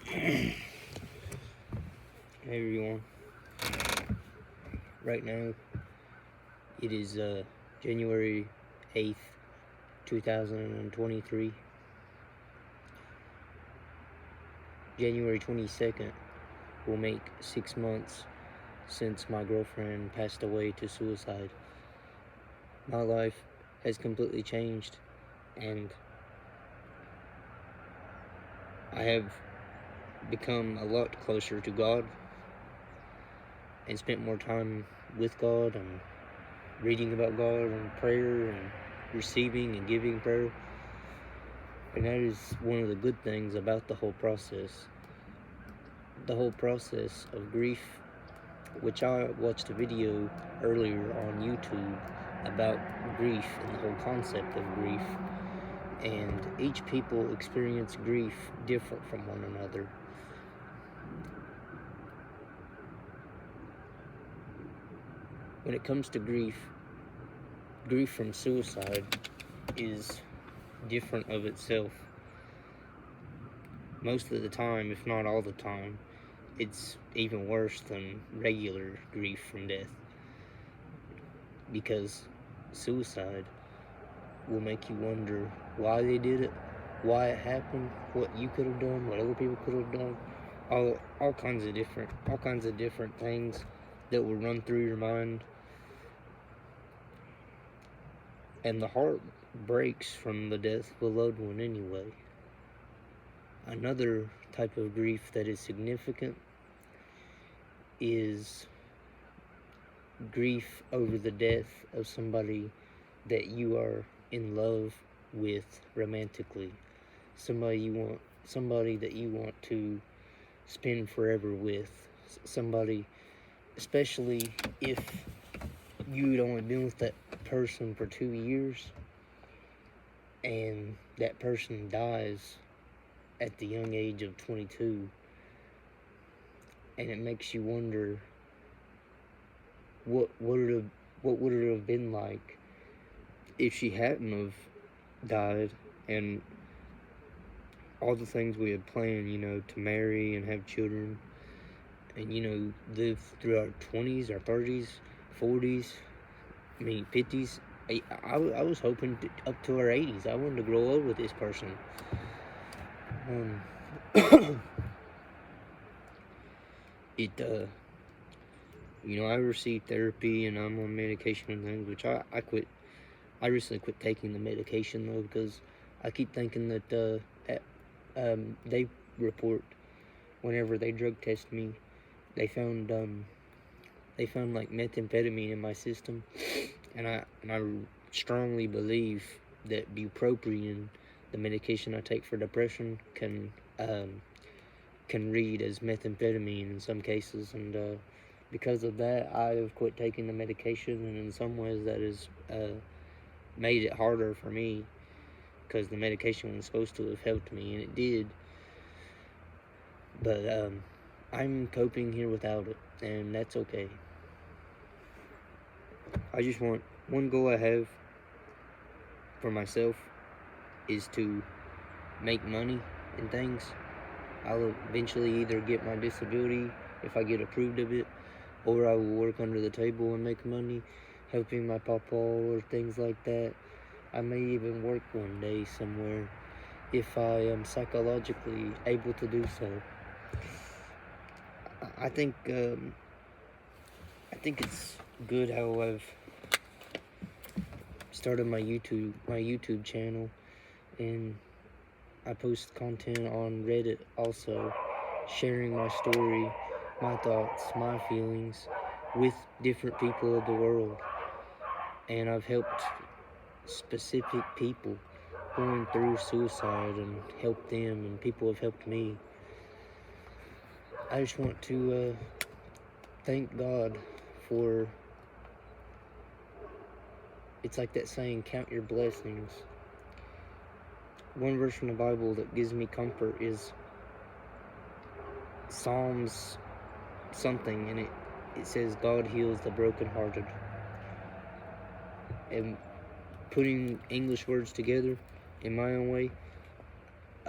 Hey everyone, right now it is January 8th, 2023. January 22nd will make 6 months since my girlfriend passed away to suicide. My life has completely changed, and I have become a lot closer to God and spent more time with God and reading about God and prayer and receiving and giving prayer. And that is one of the good things about the whole process. The whole process of grief, which I watched a video earlier on YouTube about grief and the whole concept of grief. And each people experience grief different from one another. When it comes to grief from suicide is different of itself. Most of the time, if not all the time, it's even worse than regular grief from death, because suicide will make you wonder why they did it, why it happened, what you could have done, what other people could have done, all kinds of different things that will run through your mind, and the heart breaks from the death of a loved one anyway. Another type of grief that is significant is grief over the death of somebody that you are in love with romantically, somebody that you want to spend forever with, somebody, especially if you'd only been with that person for 2 years and that person dies at the young age of 22, and it makes you wonder what would it have been like if she hadn't have died, and all the things we had planned, to marry and have children and, live through our 20s, our 30s, 40s, 50s. I was hoping up to our 80s. I wanted to grow old with this person. I received therapy and I'm on medication and things, which I quit. I recently quit taking the medication though, because I keep thinking that they report, whenever they drug test me, they found like methamphetamine in my system, and I strongly believe that bupropion, the medication I take for depression, can read as methamphetamine in some cases, and because of that, I have quit taking the medication, and in some ways that has made it harder for me, because the medication was supposed to have helped me, and it did, but I'm coping here without it, and that's okay. I just want, one goal I have for myself is to make money and things. I'll eventually either get my disability if I get approved of it, or I will work under the table and make money, helping my papa or things like that. I may even work one day somewhere if I am psychologically able to do so. I think it's good how I've started my YouTube channel, and I post content on Reddit also, sharing my story, my thoughts, my feelings with different people of the world. And I've helped specific people going through suicide and helped them, and people have helped me. I just want to thank God for, it's like that saying, count your blessings. One verse from the Bible that gives me comfort is Psalms something, and it says God heals the brokenhearted. And putting English words together in my own way,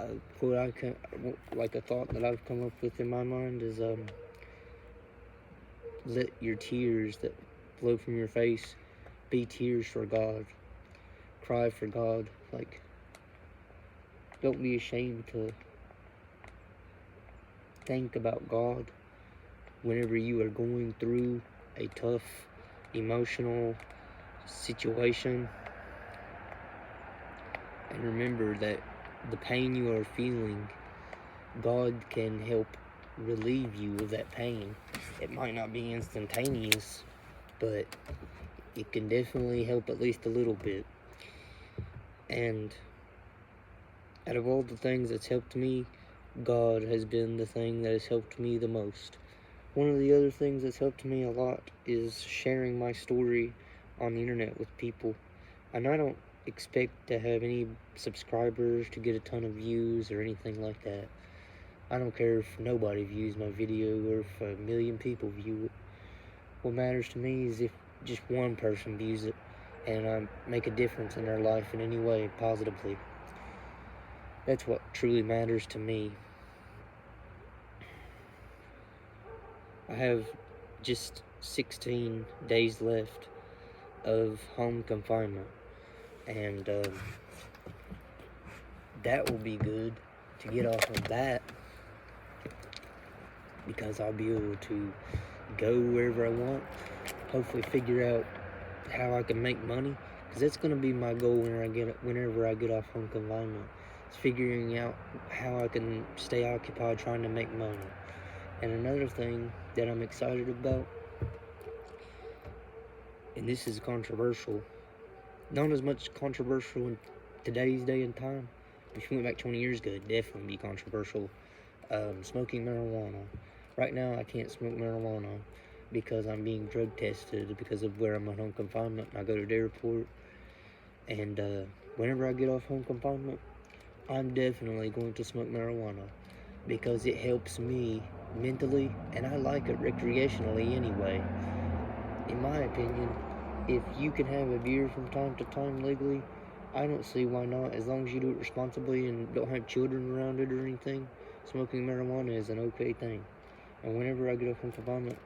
a quote like a thought that I've come up with in my mind is let your tears that flow from your face be tears for God. Cry for God. Like, don't be ashamed to think about God whenever you are going through a tough emotional situation. And remember that the pain you are feeling, God can help relieve you of that pain. It might not be instantaneous, but it can definitely help at least a little bit. And out of all the things that's helped me, God has been the thing that has helped me the most. One of the other things that's helped me a lot is sharing my story on the internet with people. And I don't expect to have any subscribers to get a ton of views or anything like that. I don't care if nobody views my video or if 1 million people view it. What matters to me is if just one person views it and I make a difference in their life in any way positively. That's what truly matters to me. I have just 16 days left of home confinement, and that will be good to get off of that, because I'll be able to go wherever I want, hopefully figure out how I can make money, because that's going to be my goal whenever I get off home confinement. It's figuring out how I can stay occupied trying to make money. And another thing that I'm excited about, and this is controversial, not as much controversial in today's day and time. If you went back 20 years ago, it'd definitely be controversial. Smoking marijuana. Right now, I can't smoke marijuana because I'm being drug tested because of where I'm on home confinement. I go to the airport, and whenever I get off home confinement, I'm definitely going to smoke marijuana because it helps me mentally, and I like it recreationally anyway. In my opinion, if you can have a beer from time to time legally, I don't see why not, as long as you do it responsibly and don't have children around it or anything. Smoking marijuana is an okay thing. And whenever I get off from confinement,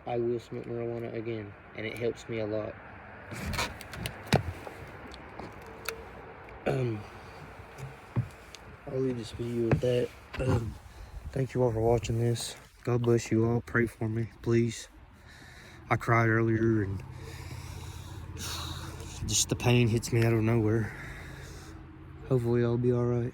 I will smoke marijuana again, and it helps me a lot. I'll leave this video with that. Thank you all for watching this. God bless you all. Pray for me, please. I cried earlier, and just the pain hits me out of nowhere. Hopefully I'll be alright.